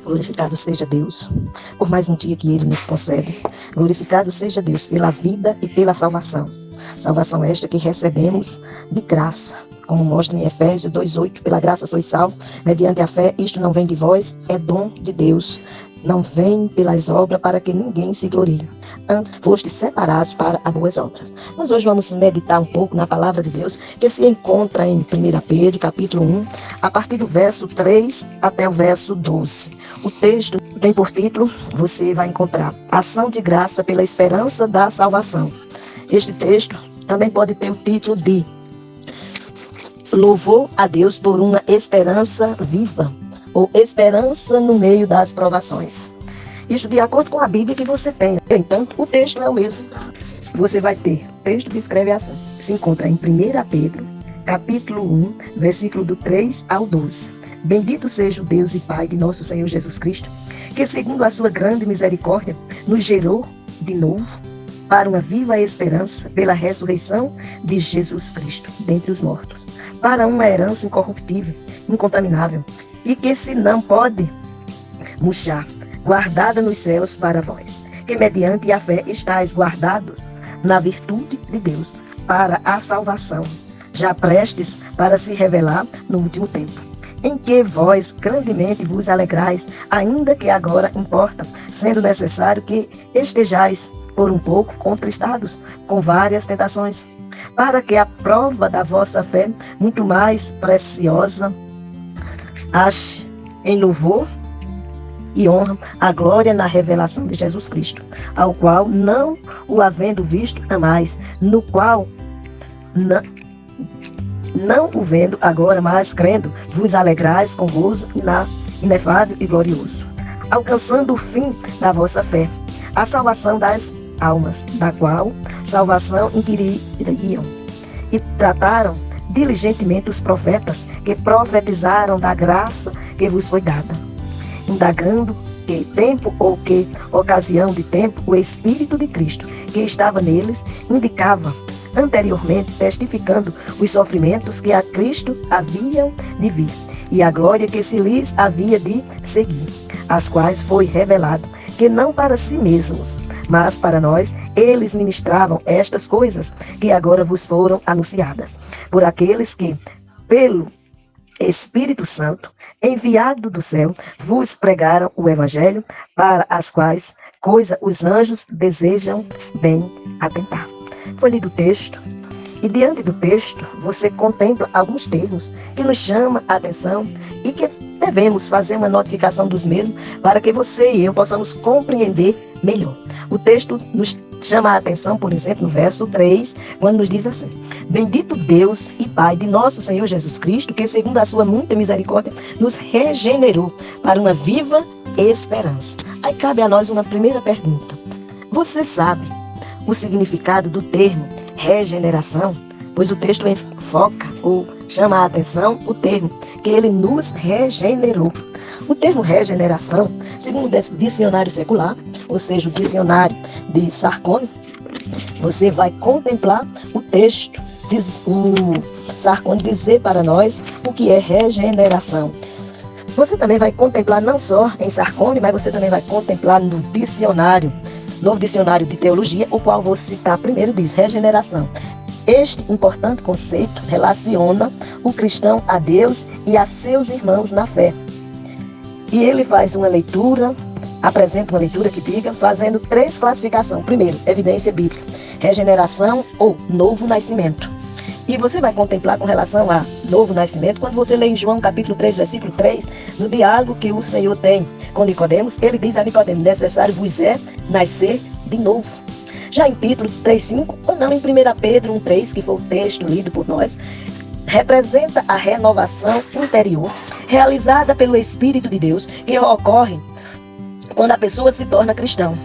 Glorificado seja Deus por mais um dia que Ele nos concede. Glorificado seja Deus pela vida e pela salvação. Salvação esta que recebemos de graça. Como mostra em Efésios 2:8, pela graça sois salvos, mediante a fé, isto não vem de vós, é dom de Deus. Não vem pelas obras para que ninguém se glorie. Fostes separados para as boas obras. Nós hoje vamos meditar um pouco na palavra de Deus, que se encontra em 1 Pedro, capítulo 1, a partir do verso 3 até o verso 12. O texto tem por título, você vai encontrar, Ação de Graça pela Esperança da Salvação. Este texto também pode ter o título de Louvor a Deus por uma esperança viva, ou esperança no meio das provações. Isso de acordo com a Bíblia que você tem. No entanto, o texto é o mesmo. Você vai ter o texto que escreve assim. Se encontra em 1 Pedro, capítulo 1, versículo do 3 ao 12. Bendito seja o Deus e Pai de nosso Senhor Jesus Cristo, que segundo a sua grande misericórdia, nos gerou de novo para uma viva esperança pela ressurreição de Jesus Cristo dentre os mortos, para uma herança incorruptível, incontaminável, e que se não pode murchar, guardada nos céus para vós, que mediante a fé estáis guardados na virtude de Deus, para a salvação, já prestes para se revelar no último tempo, em que vós grandemente vos alegrais, ainda que agora importa, sendo necessário que estejais por um pouco contristados com várias tentações, para que a prova da vossa fé, muito mais preciosa, ache em louvor e honra a glória na revelação de Jesus Cristo, ao qual, não o havendo visto, amais, no qual não o vendo agora, mas crendo, vos alegrais com gozo inefável e glorioso, alcançando o fim da vossa fé, a salvação das almas, da qual salvação inquiriam e trataram diligentemente os profetas que profetizaram da graça que vos foi dada, indagando que tempo ou que ocasião de tempo o Espírito de Cristo que estava neles indicava anteriormente, testificando os sofrimentos que a Cristo haviam de vir e a glória que se lhes havia de seguir, as quais foi revelado que não para si mesmos, mas para nós, eles ministravam estas coisas que agora vos foram anunciadas, por aqueles que, pelo Espírito Santo, enviado do céu, vos pregaram o Evangelho, para as quais coisa os anjos desejam bem atentar. Foi lido o texto, e diante do texto, você contempla alguns termos que nos chamam a atenção e que devemos fazer uma notificação dos mesmos para que você e eu possamos compreender melhor. O texto nos chama a atenção, por exemplo, no verso 3, quando nos diz assim: Bendito Deus e Pai de nosso Senhor Jesus Cristo, que segundo a sua muita misericórdia nos regenerou para uma viva esperança. Aí cabe a nós uma primeira pergunta. Você sabe o significado do termo regeneração? Pois o texto enfoca ou chama a atenção o termo que ele nos regenerou. O termo regeneração, segundo o dicionário secular, ou seja, o dicionário de Sarcone, você vai contemplar o texto, o Sarcone dizer para nós o que é regeneração. Você também vai contemplar não só em Sarcone, mas você também vai contemplar no dicionário, Novo Dicionário de Teologia, o qual vou citar primeiro, diz regeneração. Este importante conceito relaciona o cristão a Deus e a seus irmãos na fé. E ele faz uma leitura, apresenta uma leitura que diga, fazendo 3 classificações. Primeiro, evidência bíblica, regeneração ou novo nascimento. E você vai contemplar com relação a novo nascimento, quando você lê em João capítulo 3, versículo 3, no diálogo que o Senhor tem com Nicodemos, ele diz a Nicodemos, necessário vos é nascer de novo. Já em título 3:5, ou não em 1 Pedro 1:3, que foi o texto lido por nós, representa a renovação interior realizada pelo Espírito de Deus, que ocorre quando a pessoa se torna cristão.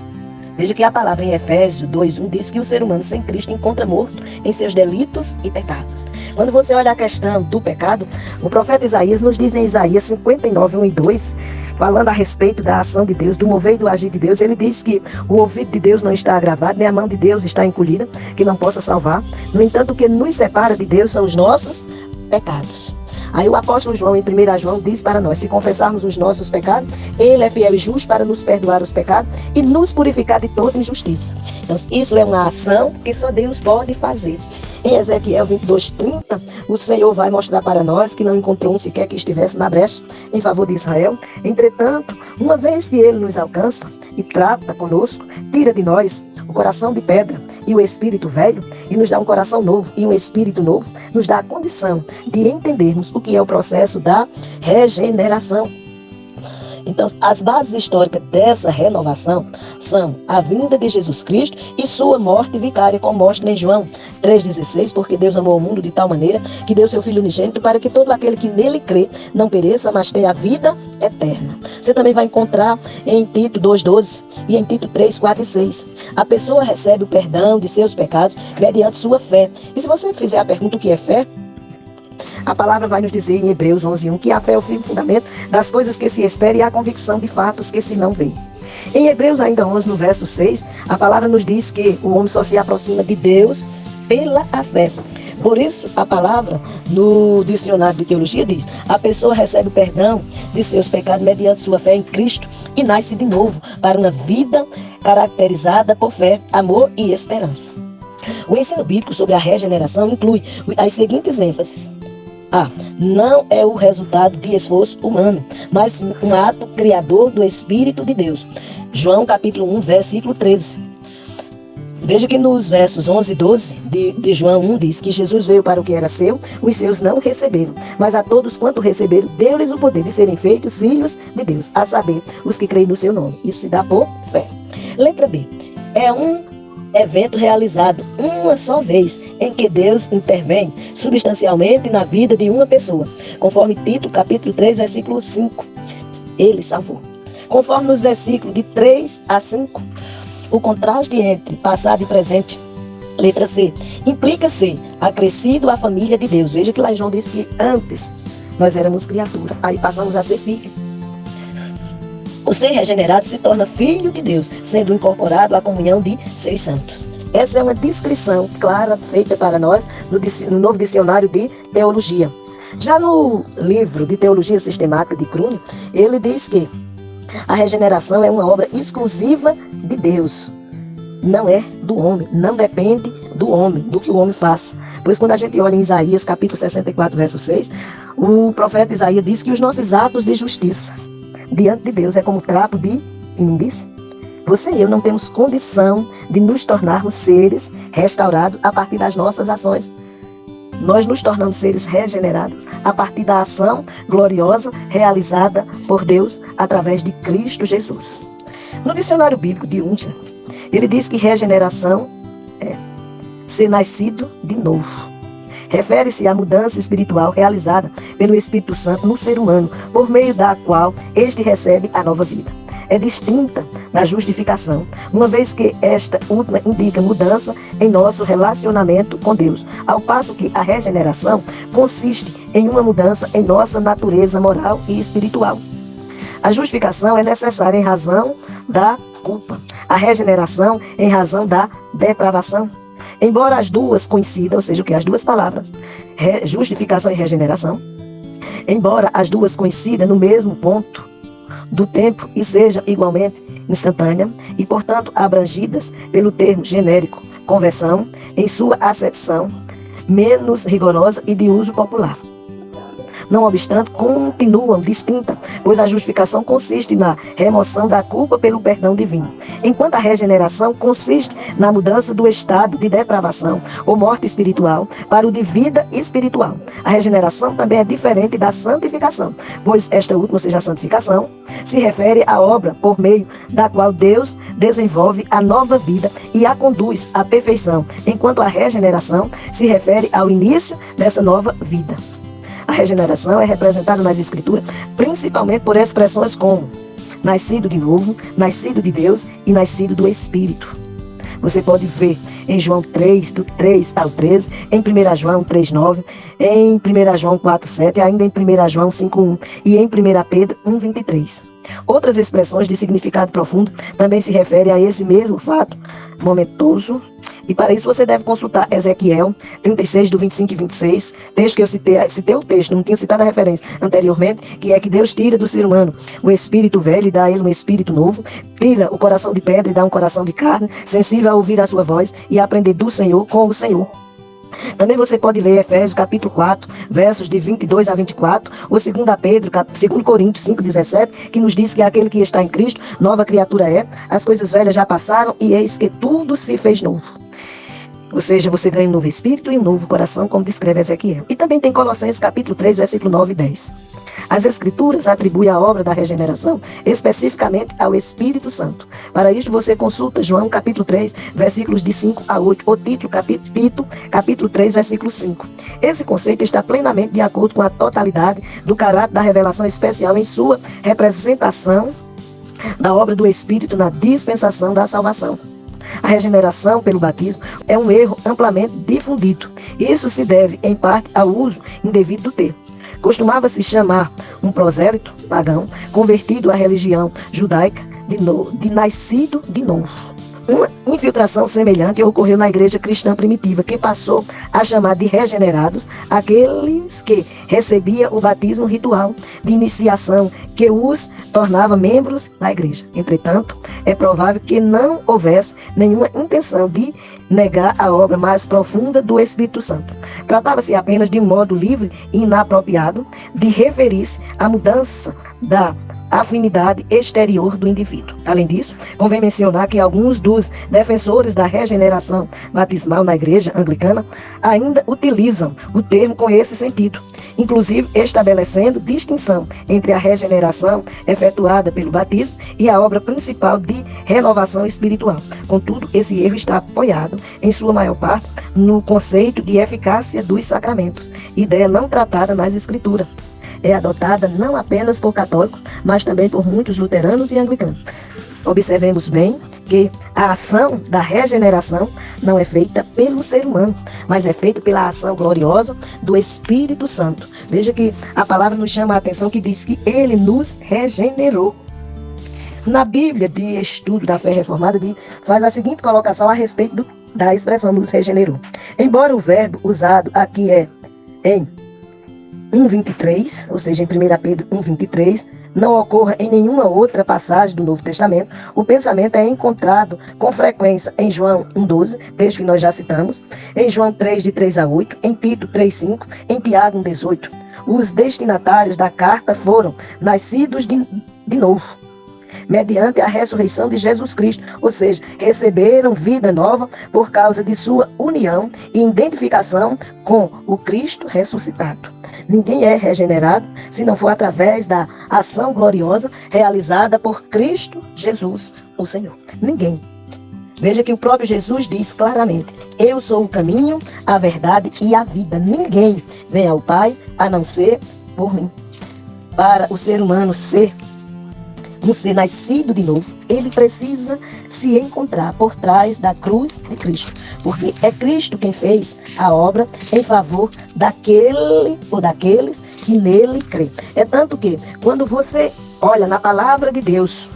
Veja que a palavra em Efésios 2:1 diz que o ser humano sem Cristo encontra morto em seus delitos e pecados. Quando você olha a questão do pecado, o profeta Isaías nos diz em Isaías 59:1-2, falando a respeito da ação de Deus, do mover e do agir de Deus, ele diz que o ouvido de Deus não está agravado, nem a mão de Deus está encolhida, que não possa salvar. No entanto, o que nos separa de Deus são os nossos pecados. Aí o apóstolo João, em 1 João, diz para nós: se confessarmos os nossos pecados, ele é fiel e justo para nos perdoar os pecados e nos purificar de toda injustiça. Então, isso é uma ação que só Deus pode fazer. Em Ezequiel 22:30, o Senhor vai mostrar para nós que não encontrou um sequer que estivesse na brecha em favor de Israel. Entretanto, uma vez que ele nos alcança e trata conosco, tira de nós o coração de pedra e o espírito velho e nos dá um coração novo e um espírito novo, nos dá a condição de entendermos o que é o processo da regeneração. Então, as bases históricas dessa renovação são a vinda de Jesus Cristo e sua morte vicária, como mostra em João 3,16, porque Deus amou o mundo de tal maneira que deu seu Filho unigênito para que todo aquele que nele crê não pereça, mas tenha a vida eterna. Você também vai encontrar em Tito 2,12 e em Tito 3,4 e 6. A pessoa recebe o perdão de seus pecados mediante sua fé. E se você fizer a pergunta o que é fé, a palavra vai nos dizer em Hebreus 11:1 que a fé é o firme fundamento das coisas que se espera e a convicção de fatos que se não vê. Em Hebreus ainda 11, no verso 6, a palavra nos diz que o homem só se aproxima de Deus pela fé. Por isso, a palavra no dicionário de teologia diz: a pessoa recebe o perdão de seus pecados mediante sua fé em Cristo e nasce de novo para uma vida caracterizada por fé, amor e esperança. O ensino bíblico sobre a regeneração inclui as seguintes ênfases. Não é o resultado de esforço humano, mas um ato criador do Espírito de Deus. João capítulo 1, versículo 13. Veja que nos versos 11 e 12 de João 1 diz que Jesus veio para o que era seu, os seus não receberam. Mas a todos quanto receberam, deu-lhes o poder de serem feitos filhos de Deus, a saber, os que creem no seu nome. Isso se dá por fé. Letra B. É um evento realizado uma só vez, em que Deus intervém substancialmente na vida de uma pessoa, conforme Tito, capítulo 3, versículo 5. Ele salvou. Conforme nos versículos de 3 a 5, o contraste entre passado e presente. Letra C. Implica ser acrescido à família de Deus. Veja que lá João diz que antes nós éramos criatura, aí passamos a ser filho. O ser regenerado se torna filho de Deus, sendo incorporado à comunhão de seus santos. Essa é uma descrição clara feita para nós no novo dicionário de teologia. Já no livro de teologia sistemática de Crune, ele diz que a regeneração é uma obra exclusiva de Deus. Não é do homem, não depende do homem, do que o homem faz. Pois quando a gente olha em Isaías capítulo 64, verso 6, o profeta Isaías diz que os nossos atos de justiça diante de Deus é como trapo de imundície. Você e eu não temos condição de nos tornarmos seres restaurados a partir das nossas ações. Nós nos tornamos seres regenerados a partir da ação gloriosa realizada por Deus através de Cristo Jesus. No dicionário bíblico de Untia, ele diz que regeneração é ser nascido de novo. Refere-se à mudança espiritual realizada pelo Espírito Santo no ser humano, por meio da qual este recebe a nova vida. É distinta da justificação, uma vez que esta última indica mudança em nosso relacionamento com Deus, ao passo que a regeneração consiste em uma mudança em nossa natureza moral e espiritual. A justificação é necessária em razão da culpa, a regeneração em razão da depravação. Embora as duas coincidam, ou seja, o que as duas palavras, justificação e regeneração, embora as duas coincidam no mesmo ponto do tempo e seja igualmente instantânea e, portanto, abrangidas pelo termo genérico conversão, em sua acepção menos rigorosa e de uso popular. Não obstante, continuam distintas, pois a justificação consiste na remoção da culpa pelo perdão divino, enquanto a regeneração consiste na mudança do estado de depravação ou morte espiritual para o de vida espiritual. A regeneração também é diferente da santificação, pois esta última, ou seja, a santificação, se refere à obra por meio da qual Deus desenvolve a nova vida e a conduz à perfeição, enquanto a regeneração se refere ao início dessa nova vida. A regeneração é representada nas Escrituras principalmente por expressões como nascido de novo, nascido de Deus e nascido do Espírito. Você pode ver em João 3, do 3 ao 13, em 1 João 3,9, em 1 João 4,7, ainda em 1 João 5,1 e em 1 Pedro 1,23. Outras expressões de significado profundo também se referem a esse mesmo fato momentoso E para isso você deve consultar Ezequiel 36, do 25 e 26, texto que eu citei o texto, não tinha citado a referência anteriormente, que é que Deus tira do ser humano o espírito velho e dá a ele um espírito novo, tira o coração de pedra e dá um coração de carne, sensível a ouvir a sua voz e a aprender do Senhor com o Senhor. Também você pode ler Efésios capítulo 4, versos de 22 a 24, ou 2 Coríntios 5, 17, que nos diz que aquele que está em Cristo, nova criatura é, as coisas velhas já passaram e eis que tudo se fez novo. Ou seja, você ganha um novo espírito e um novo coração, como descreve Ezequiel. E também tem Colossenses capítulo 3, versículo 9 e 10. As Escrituras atribuem a obra da regeneração especificamente ao Espírito Santo. Para isto você consulta João capítulo 3, versículos de 5 a 8, ou Tito capítulo 3, versículo 5. Esse conceito está plenamente de acordo com a totalidade do caráter da revelação especial em sua representação da obra do Espírito na dispensação da salvação. A regeneração pelo batismo é um erro amplamente difundido. Isso se deve, em parte, ao uso indevido do termo. Costumava-se chamar um prosélito pagão, convertido à religião judaica, de nascido de novo. Uma infiltração semelhante ocorreu na igreja cristã primitiva, que passou a chamar de regenerados aqueles que recebiam o batismo ritual de iniciação que os tornava membros da igreja. Entretanto, é provável que não houvesse nenhuma intenção de negar a obra mais profunda do Espírito Santo. Tratava-se apenas de um modo livre e inapropriado de referir-se à mudança da afinidade exterior do indivíduo. Além disso, convém mencionar que alguns dos defensores da regeneração batismal na igreja anglicana ainda utilizam o termo com esse sentido, inclusive estabelecendo distinção entre a regeneração efetuada pelo batismo e a obra principal de renovação espiritual. Contudo, esse erro está apoiado, em sua maior parte, no conceito de eficácia dos sacramentos, ideia não tratada nas Escrituras. É adotada não apenas por católicos, mas também por muitos luteranos e anglicanos. Observemos bem que a ação da regeneração não é feita pelo ser humano, mas é feita pela ação gloriosa do Espírito Santo. Veja que a palavra nos chama a atenção que diz que ele nos regenerou. Na Bíblia de Estudo da Fé Reformada faz a seguinte colocação a respeito da expressão nos regenerou. Embora o verbo usado aqui é em 1,23, ou seja, em 1 Pedro 1,23, não ocorra em nenhuma outra passagem do Novo Testamento, o pensamento é encontrado com frequência em João 1,12, texto que nós já citamos, em João 3, de 3 a 8, em Tito 3,5, em Tiago 1,18. Os destinatários da carta foram nascidos de novo, mediante a ressurreição de Jesus Cristo, ou seja, receberam vida nova por causa de sua união e identificação com o Cristo ressuscitado. Ninguém é regenerado se não for através da ação gloriosa realizada por Cristo Jesus, o Senhor. Ninguém. Veja que o próprio Jesus diz claramente: eu sou o caminho, a verdade e a vida. Ninguém vem ao Pai a não ser por mim. Para o ser humano ser nascido de novo, ele precisa se encontrar por trás da cruz de Cristo, porque é Cristo quem fez a obra em favor daquele ou daqueles que nele crê. É tanto que, quando você olha na palavra de Deus,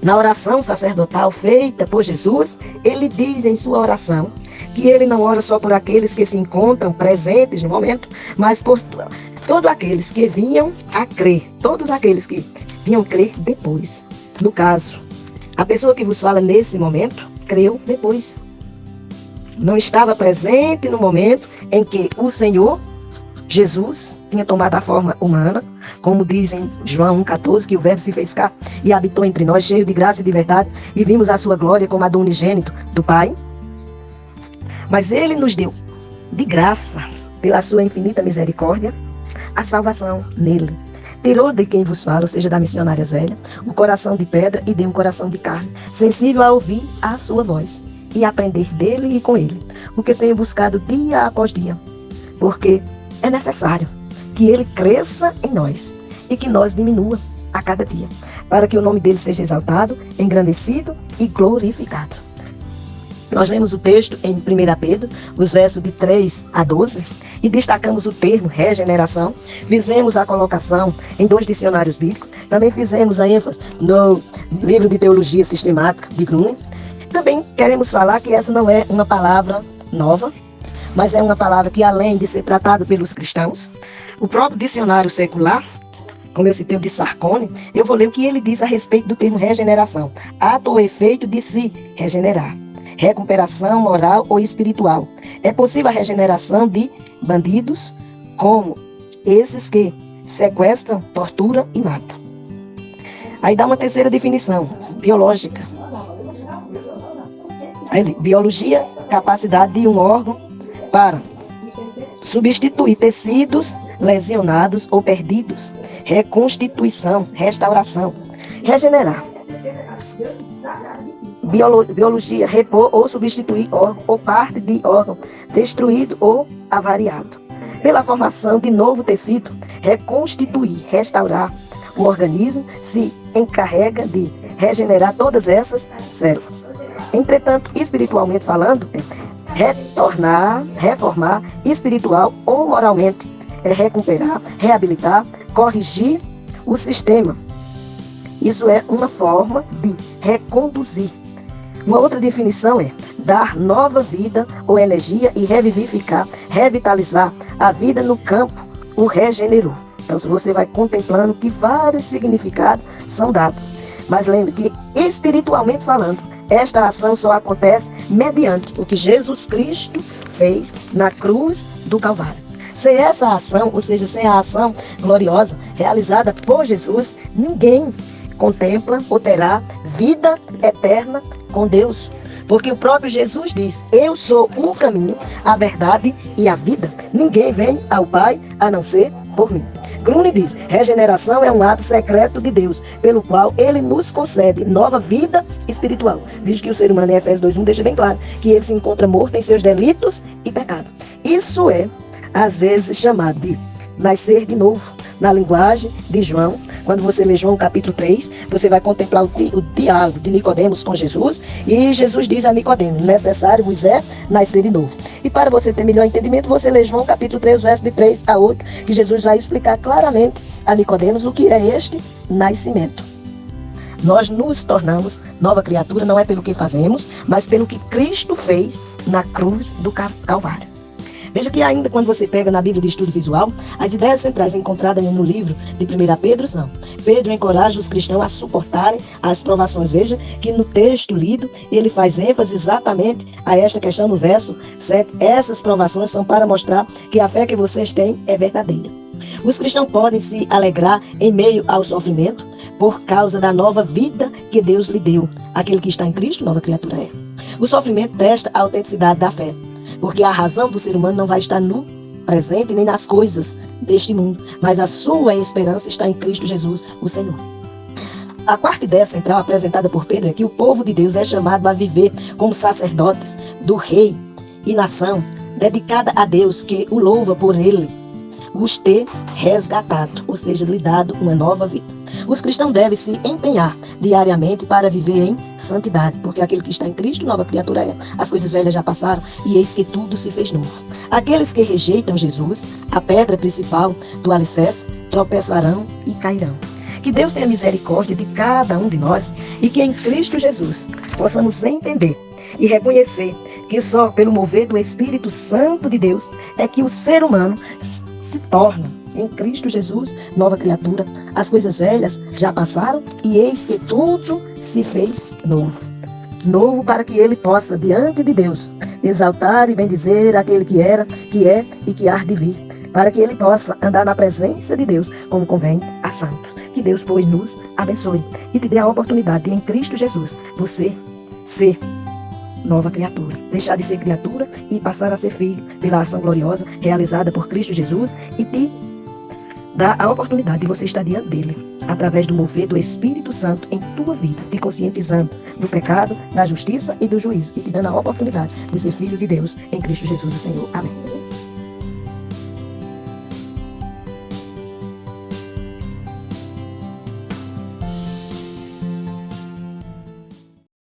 na oração sacerdotal feita por Jesus, ele diz em sua oração que ele não ora só por aqueles que se encontram presentes no momento, mas por todos aqueles que vinham a crer, todos aqueles que vinham crer depois. No caso, a pessoa que vos fala nesse momento, creu depois. Não estava presente no momento em que o Senhor Jesus tinha tomado a forma humana, como diz em João 1,14, que o Verbo se fez carne e habitou entre nós, cheio de graça e de verdade, e vimos a sua glória como a do unigênito do Pai. Mas ele nos deu de graça, pela sua infinita misericórdia, a salvação nele. Tirou de quem vos fala, ou seja, da missionária Zélia, o coração de pedra e deu um coração de carne, sensível a ouvir a sua voz e aprender dele e com ele, o que tenho buscado dia após dia, porque é necessário que ele cresça em nós e que nós diminua a cada dia, para que o nome dele seja exaltado, engrandecido e glorificado. Nós lemos o texto em 1 Pedro, os versos de 3 a 12, e destacamos o termo regeneração. Fizemos a colocação em 2 dicionários bíblicos. Também fizemos a ênfase no livro de teologia sistemática de Grun. Também Queremos falar que essa não é uma palavra nova, mas é uma palavra que, além de ser tratada pelos cristãos, o próprio dicionário secular, como eu citei o de Sarcone, eu vou ler o que ele diz a respeito do termo regeneração. Ato ou efeito de se regenerar. Recuperação moral ou espiritual. É possível a regeneração de bandidos, como esses que sequestram, torturam e matam. Aí dá uma terceira definição, biológica. Aí, biologia, capacidade de um órgão para substituir tecidos lesionados ou perdidos. Reconstituição, restauração. Regenerar. Biologia, repor ou substituir órgão ou parte de órgão destruído ou avariado. Pela formação de novo tecido, reconstituir, restaurar. O organismo se encarrega de regenerar todas essas células. Entretanto, espiritualmente falando, retornar, reformar, espiritual ou moralmente, é recuperar, reabilitar, corrigir o sistema. Isso é uma forma de reconduzir. Uma outra definição é dar nova vida ou energia e revivificar, revitalizar a vida no campo, o regenerou. Então, se você vai contemplando que vários significados são dados. Mas lembre que, espiritualmente falando, esta ação só acontece mediante o que Jesus Cristo fez na cruz do Calvário. Sem essa ação, ou seja, sem a ação gloriosa realizada por Jesus, ninguém contempla ou terá vida eterna com Deus. Porque o próprio Jesus diz: eu sou o caminho, a verdade e a vida. Ninguém vem ao Pai a não ser por mim. Crune diz: regeneração é um ato secreto de Deus, pelo qual ele nos concede nova vida espiritual. Diz que o ser humano, em Efésios 2:1, deixa bem claro que ele se encontra morto em seus delitos e pecados. Isso é, às vezes, chamado de nascer de novo. Na linguagem de João, quando você lê João capítulo 3, você vai contemplar o diálogo de Nicodemos com Jesus, e Jesus diz a Nicodemos: necessário vos é nascer de novo. E para você ter melhor entendimento, você lê João capítulo 3, verso de 3 a 8, que Jesus vai explicar claramente a Nicodemos o que é este nascimento. Nós nos tornamos nova criatura não é pelo que fazemos, mas pelo que Cristo fez na cruz do Calvário. Veja que ainda quando você pega na Bíblia de Estudo Visual, as ideias centrais encontradas no livro de 1 Pedro são: Pedro encoraja os cristãos a suportarem as provações. Veja que no texto lido, ele faz ênfase exatamente a esta questão no verso 7. Essas provações são para mostrar que a fé que vocês têm é verdadeira. Os cristãos podem se alegrar em meio ao sofrimento por causa da nova vida que Deus lhe deu. Aquele que está em Cristo, nova criatura é. O sofrimento testa a autenticidade da fé, porque a razão do ser humano não vai estar no presente nem nas coisas deste mundo, mas a sua esperança está em Cristo Jesus, o Senhor. A quarta ideia central apresentada por Pedro é que o povo de Deus é chamado a viver como sacerdotes do rei e nação, dedicada a Deus, que o louva por ele os ter resgatado, ou seja, lhe dado uma nova vida. Os cristãos devem se empenhar diariamente para viver em santidade, porque aquele que está em Cristo, nova criatura é. As coisas velhas já passaram e eis que tudo se fez novo. Aqueles que rejeitam Jesus, a pedra principal do alicerce, tropeçarão e cairão. Que Deus tenha misericórdia de cada um de nós e que em Cristo Jesus possamos entender e reconhecer que só pelo mover do Espírito Santo de Deus é que o ser humano se torna em Cristo Jesus nova criatura. As coisas velhas já passaram e eis que tudo se fez novo. Novo para que ele possa, diante de Deus, exaltar e bendizer aquele que era, que é e que há de vir, para que ele possa andar na presença de Deus, como convém a santos. Que Deus, pois, nos abençoe e te dê a oportunidade de, em Cristo Jesus, você ser nova criatura. Deixar de ser criatura e passar a ser filho, pela ação gloriosa realizada por Cristo Jesus, e te dá a oportunidade de você estar diante dele, através do mover do Espírito Santo em tua vida, te conscientizando do pecado, da justiça e do juízo, e te dando a oportunidade de ser filho de Deus em Cristo Jesus, o Senhor. Amém.